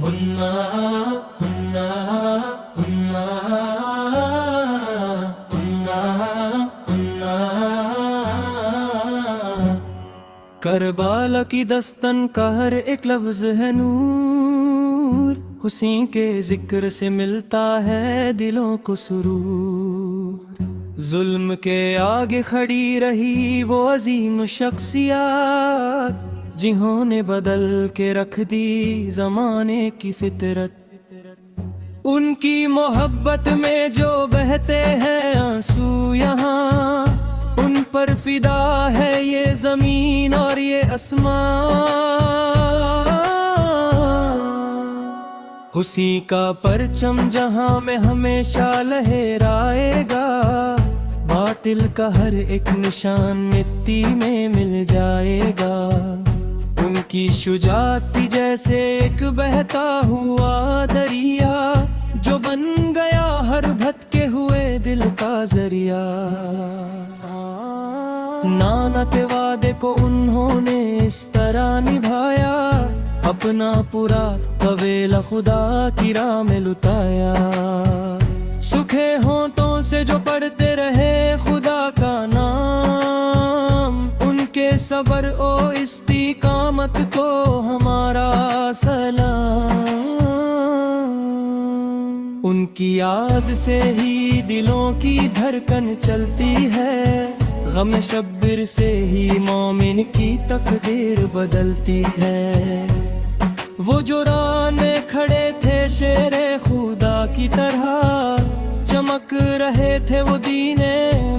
ہننا ہننا ہننا ہننا ہننا۔ کربلا کی دستن کا ہر ایک لفظ ہے نور، حسین کے ذکر سے ملتا ہے دلوں کو سرور۔ ظلم کے آگے کھڑی رہی وہ عظیم شخصیات، جنہوں نے بدل کے رکھ دی زمانے کی فطرت۔ ان کی محبت میں جو بہتے ہیں آنسو یہاں، ان پر فدا ہے یہ زمین اور یہ آسمان۔ حسین کا پرچم جہاں میں ہمیشہ لہرائے گا، باطل کا ہر ایک نشان مٹی میں مل جائے گا۔ ان کی شجاعت تھی جیسے ایک بہتا ہوا دریا، جو بن گیا ہر بھٹکے ہوئے دل کا ذریعہ۔ نانا کے وعدے کو انہوں نے اس طرح نبھایا، اپنا پورا قبیلہ خدا کی راہ میں لٹایا۔ سکھے ہونٹوں سے جو پڑھتے رہے خدا کا نام، ان کے صبر و استقامت کو ہمارا سلام۔ ان کی یاد سے ہی دلوں کی دھڑکن چلتی ہے، غم شبر سے ہی مومن کی تقدیر بدلتی ہے۔ وہ جو راہ میں کھڑے تھے شیر خدا کی طرح، چمک رہے تھے وہ دین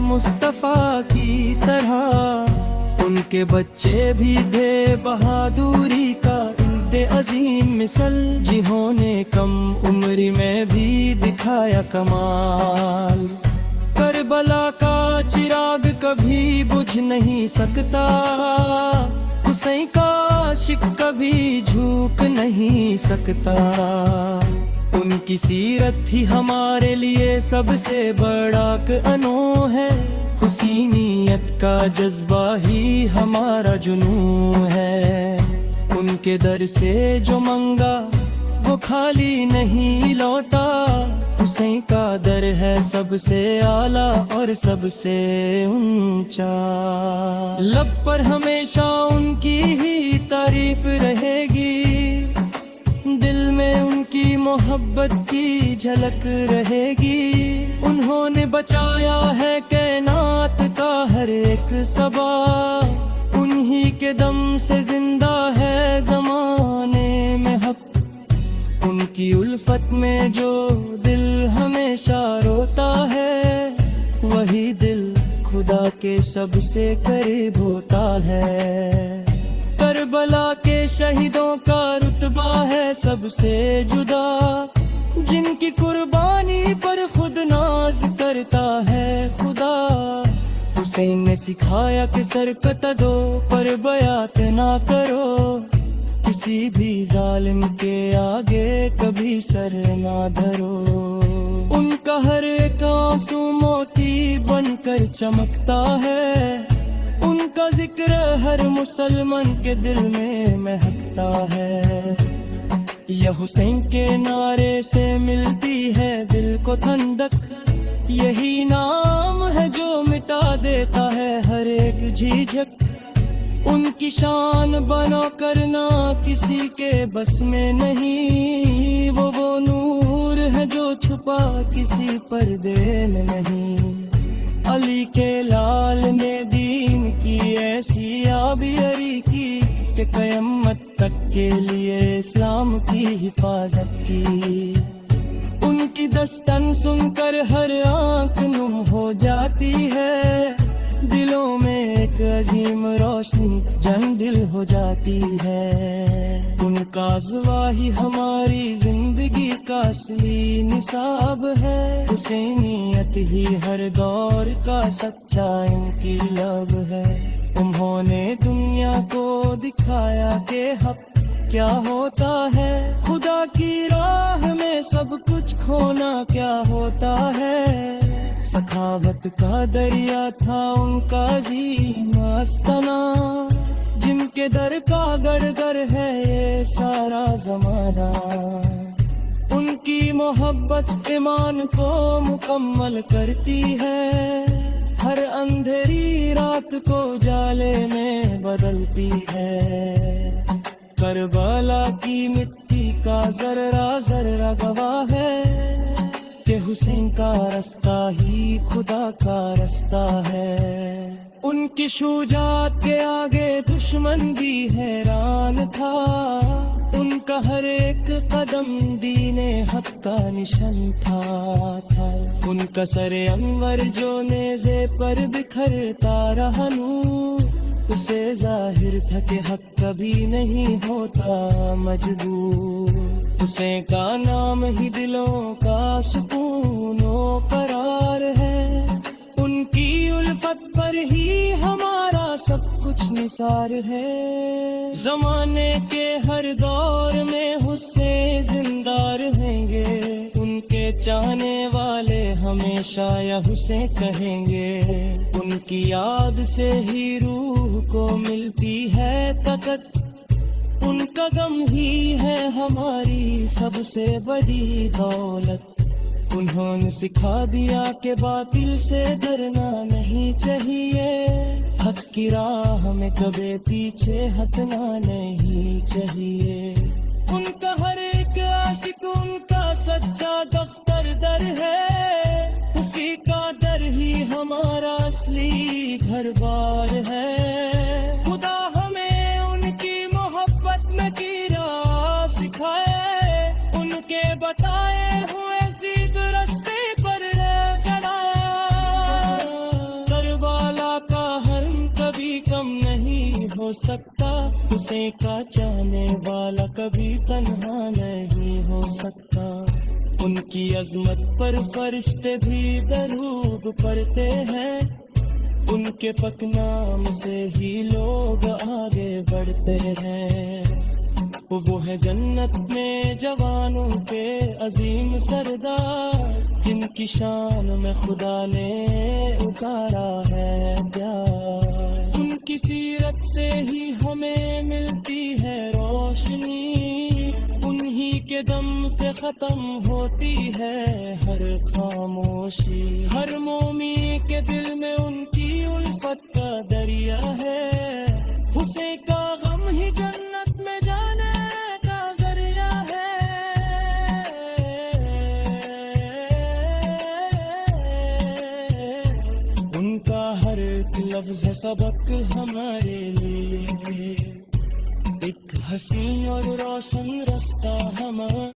مصطفیٰ کی طرح۔ ان کے بچے بھی تھے بہادری کا عظیم مثال، جنہوں نے کم عمری میں بھی دکھایا کمال۔ کربلا کا چراغ کبھی بجھ نہیں سکتا، حسین کا عاشق کبھی جھک نہیں سکتا۔ ان کی سیرت ہی ہمارے لیے سب سے بڑا انو ہے، حسینیت کا جذبہ ہی ہمارا جنون ہے۔ ان کے در سے جو منگا وہ خالی نہیں لوٹا، حسین کا در ہے سب سے اعلیٰ اور سب سے اونچا۔ لب پر ہمیشہ ان کی ہی تعریف رہے گی، دل میں ان کی محبت کی جھلک رہے گی۔ انہوں نے بچایا ہے کائنات کا ہر ایک صبا، انہی کے دم سے زندہ ہے زمانے میں حق۔ ان کی الفت میں جو دل ہمیشہ روتا ہے، وہی دل خدا کے سب سے قریب ہوتا ہے۔ کربلا کے شہیدوں کا رتبہ ہے سب سے جدا، جن کی قربانی پر خود ناز کرتا ہے خدا۔ حسین نے سکھایا کہ سر کٹو پر بیعت نہ کرو، کسی بھی ظالم کے آگے کبھی سر نہ دھرو۔ ان کا ہر ایک آنسو موتی بن کر چمکتا ہے، ان کا ذکر ہر مسلمان کے دل میں مہکتا ہے۔ یہ حسین کے نعرے سے ملتی ہے دل کو ٹھنڈک، یہی نام ہے جو مٹا دیتا ہے ہر ایک جھجھک۔ ان کی شان بنا کرنا کسی کے بس میں نہیں، وہ نور ہے جو چھپا کسی پردے میں نہیں۔ علی کے لال نے دین کی ایسی آبیاری کی کہ قیامت تک کے لیے اسلام کی حفاظت کی۔ ان کی دستن سن کر ہر آنکھ نم ہو جاتی ہے، دلوں میں ایک عظیم روشنی جن دل ہو جاتی ہے۔ ان کا ذوق ہی ہماری زندگی کا اصلی نصاب ہے، حسینیت ہی ہر دور کا سچا انقلاب ہے۔ انہوں نے دنیا کو دکھایا کہ حق کیا ہوتا ہے، خدا کی راہ میں سب کچھ کھونا کیا ہوتا ہے۔ سخاوت کا دریا تھا ان کا عظیم آستانہ، جن کے در کا گڑ گر ہے یہ سارا زمانہ۔ محبت ایمان کو مکمل کرتی ہے، ہر اندھیری رات کو جالے میں بدلتی ہے۔ کربلا کی مٹی کا ذرہ ذرہ گواہ ہے کہ حسین کا رستہ ہی خدا کا رستہ ہے۔ ان کی شجاعت کے آگے دشمن بھی حیران تھا، ان کا ہر ایک قدم دین حق کا نشان تھا۔ ان کا سر انور جو نیزے پر بکھرتا رہا نور، اسے ظاہر تھا کہ حق کبھی نہیں ہوتا مجبور۔ حسین کا نام ہی دلوں کا سکون و قرار ہے، ان کی الفت پر ہی ہمارا سب کچھ نثار ہے۔ زمانے کے ہر دور میں حسین زندہ رہیں گے، ان کے چاہنے والے ہمیشہ یا حسین کہیں گے۔ ان کی یاد سے ہی روح کو ملتی ہے طاقت، ان کا غم ہی ہے ہماری سب سے بڑی دولت۔ انہوں نے سکھا دیا کہ باطل سے ڈرنا نہیں چاہیے، حق کی راہ میں کبھی پیچھے ہٹنا نہیں چاہیے۔ ان کا ہر ایک عاشق ان کا سچا دفتر در ہے، اسی کا در ہی ہمارا اصلی گھر بار ہے۔ خدا ہمیں ان کی محبت میں کی راہ سکھائے، ان کے بتائے ہوئے سیدھ رستے پر چلائے۔ کربلا کا حرم کبھی کم نہیں ہو سکتا، حسین کا چاہنے والا کبھی تنہا نہیں ہو سکتا۔ ان کی عظمت پر فرشتے بھی درود پڑھتے ہیں، ان کے پاک نام سے ہی لوگ آگے بڑھتے ہیں۔ وہ ہے جنت میں جوانوں کے عظیم سردار، جن کی شان میں خدا نے اتارا ہے پیار۔ ان کی سیرت سے ہی ہمیں ملتی ہے روشنی، انہی کے دم سے ختم ہوتی ہے ہر خاموشی۔ ہر مومن کے دل میں ان کی الفت کا دریا ہے، حسین کا غم ہی جنت میں جانے کا ذریعہ ہے۔ ان کا ہر ایک لفظ ہے سبق ہمارے لیے، ایک حسین اور روشن رستہ ہمارا۔